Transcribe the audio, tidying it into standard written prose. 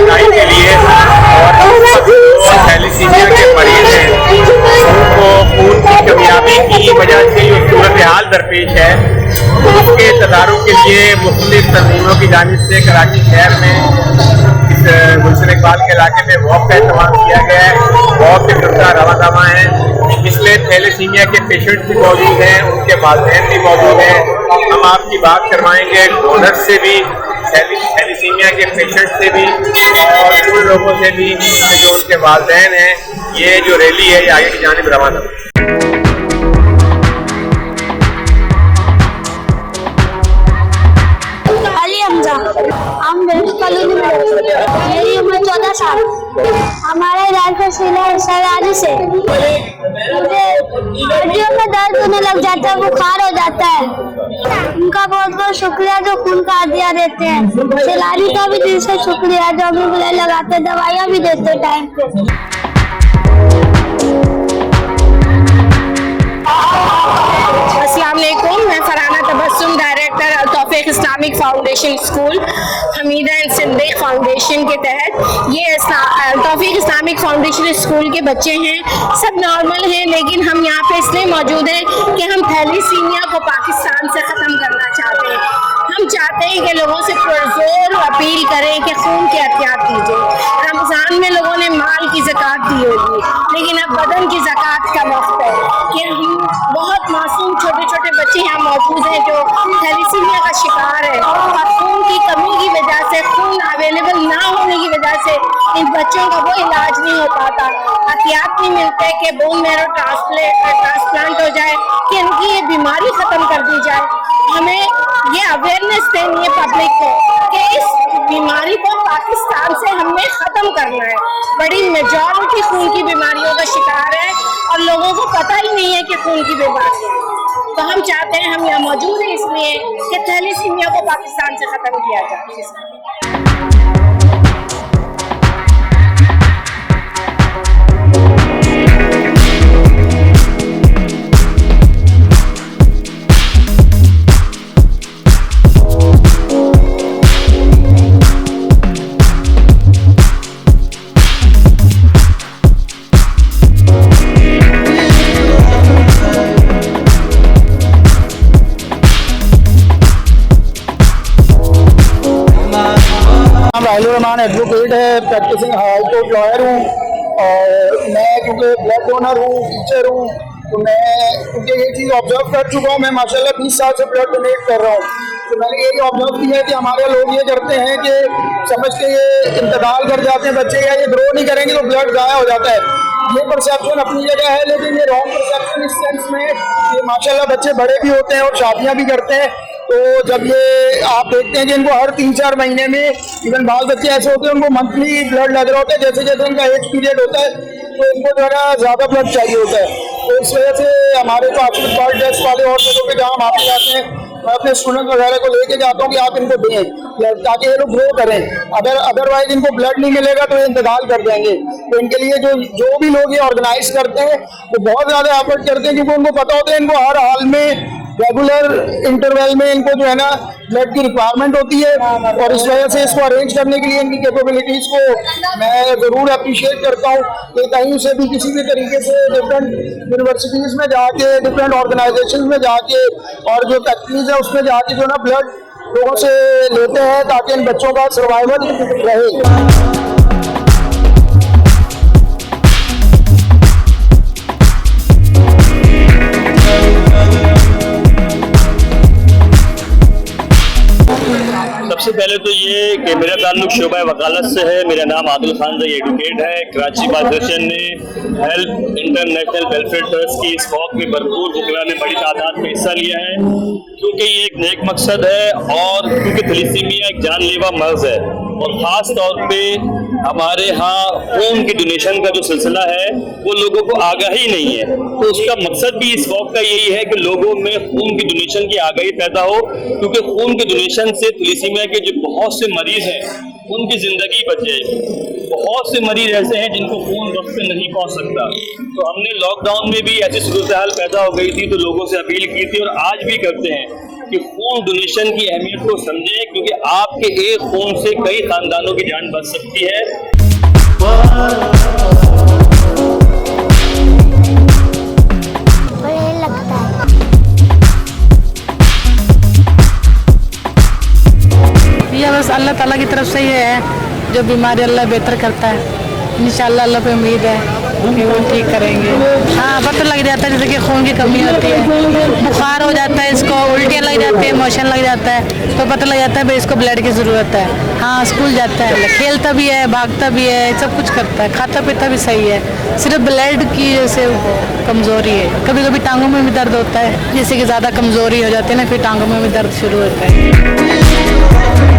आगाही के लिए और थैलेसीमिया के मरीज हैं उनको खून की कमियाबी की वजह से जो सूरत हाल दरपेश है उसके तदारुक के लिए मुख्तलिफ तंजीमों की जानिब से कराची शहर में इस गुलशन इकबाल के इलाके में वॉक का इंतजाम किया गया है। वॉक के सिलसिला रवा दवा है, इसलिए थैलेसीमिया के पेशेंट भी मौजूद हैं, उनके वालिदैन भी मौजूद हैं। हम आपकी बात करवाएंगे डोनर से भी, थैलेसीमिया के पेशेंट से भी और उन लोगों से भी जो उनके वालिदैन हैं। ये जो रैली है ये आगे की जानिब रवाना है। हम कॉलोनी में, मेरी उम्र 14 साल। हमारा इलाज का सिला सराजी से मुझे हड्डियों में दर्द होने लग जाता है, बुखार हो जाता है। उनका बहुत बहुत शुक्रिया जो खून का हदिया देते हैं। सिलारी का भी दिल से शुक्रिया जो हमें लगाते, दवाइयाँ भी देते टाइम पे। अस्सलाम वालेकुम, मैं Farhana Tabassum, director Taufeeq Islamic Foundation School Hamida and Siddique Foundation के तहत। ये तौफीक इस्लामिक फाउंडेशन स्कूल के बच्चे हैं, सब नॉर्मल हैं, लेकिन हम यहाँ पे इसलिए मौजूद हैं कि हम थैलेसीमिया को पाकिस्तान से ख़त्म करना चाहते हैं। हम चाहते हैं कि लोगों से पुरजोर अपील करें कि खून की एहतियात कीजिए। रमज़ान में लोगों ने माल की ज़कात दी होगी, लेकिन अब बदन की ज़कात का वक्त है कि हम बहुत मासूम छोटे छोटे बच्चे यहाँ मौजूद हैं जो थैलेसीमिया का शिकार है और खून की कमी की वजह से, खून अवेलेबल ना होने की वजह से इन बच्चों का वो इलाज नहीं हो पाता। एहतियात नहीं मिलते कि बोन मैरो ट्रांसप्लांट हो जाए, कि इनकी ये बीमारी ख़त्म कर दी जाए। हमें ये अवेयरनेस देनी है पब्लिक को कि इस बीमारी को पाकिस्तान से हमें ख़त्म करना है। बड़ी मेजॉरिटी खून की बीमारियों का शिकार है और लोगों को पता ही नहीं है कि खून की बीमारी है। तो हम चाहते हैं, हम यहाँ मौजूद हैं इसलिए कि थैलेसीमिया को पाकिस्तान से ख़त्म किया जाए। रहमान एडवोकेट है, प्रैक्टिसिंग हाई कोर्ट लॉयर हूँ और मैं क्योंकि ब्लड डोनर हूँ, टीचर हूँ, तो मैं क्योंकि ये चीज़ ऑब्जर्व कर चुका हूँ। मैं माशाल्लाह 20 साल से ब्लड डोनेट कर रहा हूँ, तो मैंने ये ऑब्जर्व किया है कि हमारे लोग ये करते हैं कि समझ के ये इंतकाल कर जाते हैं बच्चे, या ये ग्रो नहीं करेंगे तो ब्लड ज़ाया हो जाता है। ये परसेप्शन अपनी जगह है, लेकिन ये रॉन्ग परसेप्शन इस सेंस में ये माशाल्लाह बच्चे बड़े भी होते हैं और शादियाँ भी करते हैं। तो जब ये आप देखते हैं कि इनको हर 3-4 महीने में, इवन बाल बच्चे ऐसे होते हैं उनको मंथली ब्लड लग रहा होता है, जैसे जैसे इनका एज पीरियड होता है तो इनको जो है ज़्यादा ब्लड चाहिए होता है। तो इस वजह से हमारे को आपके ब्लड टेस्ट वाले और जगहों पे जहाँ हम आते जाते हैं, मैं अपने स्टूडेंट वगैरह को लेके जाता हूँ कि आप इनको दें ताकि ये लोग ग्रो करें। अदरवाइज इनको ब्लड नहीं मिलेगा तो ये इंतकाल कर जाएंगे। तो इनके लिए जो भी लोग ये ऑर्गेनाइज करते हैं वो बहुत ज़्यादा एफर्ट करते हैं, क्योंकि उनको पता होता है इनको हर हाल में रेगुलर इंटरवल में इनको जो है ना ब्लड की रिक्वायरमेंट होती है, और इस वजह से इसको अरेंज करने के लिए इनकी कैपेबिलिटीज़ को मैं ज़रूर अप्रिशिएट करता हूँ कि कहीं से भी किसी भी तरीके से डिफरेंट यूनिवर्सिटीज़ में जाके, डिफरेंट ऑर्गेनाइजेशन में जाके और जो फैक्ट्रीज है उसमें जाके जो ना ब्लड लोगों से लेते हैं ताकि इन बच्चों का सर्वाइवल रहे। सबसे पहले तो ये कि मेरा ताल्लुक शोबा वकालत से है। मेरा नाम आदिल खान रही एडवोकेट है। कराची बार एसोसिएशन ने हेल्प इंटरनेशनल वेलफेयर ट्रस्ट की इस वॉक में भरपूर वकला ने बड़ी तादाद में हिस्सा लिया है, क्योंकि ये एक नेक मकसद है और क्योंकि थैलेसीमिया एक जानलेवा मर्ज है और ख़ास तौर पे हमारे यहाँ खून की डोनेशन का जो सिलसिला है वो लोगों को आगाही नहीं है। तो उसका मकसद भी इस वॉक का यही है कि लोगों में खून की डोनेशन की आगाही पैदा हो, क्योंकि खून की डोनेशन से थैलेसीमिया के जो बहुत से मरीज हैं उनकी ज़िंदगी बच जाएगी। बहुत से मरीज ऐसे हैं जिनको खून वक्त पे नहीं पहुँच सकता। तो हमने लॉकडाउन में भी ऐसी सूरत हाल पैदा हो गई थी तो लोगों से अपील की थी और आज भी करते हैं कि खून डोनेशन की अहमियत को समझें, क्योंकि आपके एक खून से कई खानदानों की जान बच सकती है। बढ़िया लगता है। ये बस अल्लाह ताला की तरफ से ही है, जो बीमारी अल्लाह बेहतर करता है। इंशाल्लाह अल्लाह पे उम्मीद है कि वो ठीक करेंगे। हाँ, पता लग जाता है जैसे कि खून की कमी होती है, बुखार हो जाता है, इसको उल्टियाँ लग जाती है, मोशन लग जाता है, तो पता लग जाता है भाई इसको ब्लड की ज़रूरत है। हाँ, स्कूल जाता है, खेलता भी है, भागता भी है, सब कुछ करता है, खाता पीता भी सही है, सिर्फ ब्लड की जैसे कमज़ोरी है। कभी कभी टांगों में भी दर्द होता है, जैसे कि ज़्यादा कमज़ोरी हो जाती है ना, फिर टांगों में भी दर्द शुरू होता है।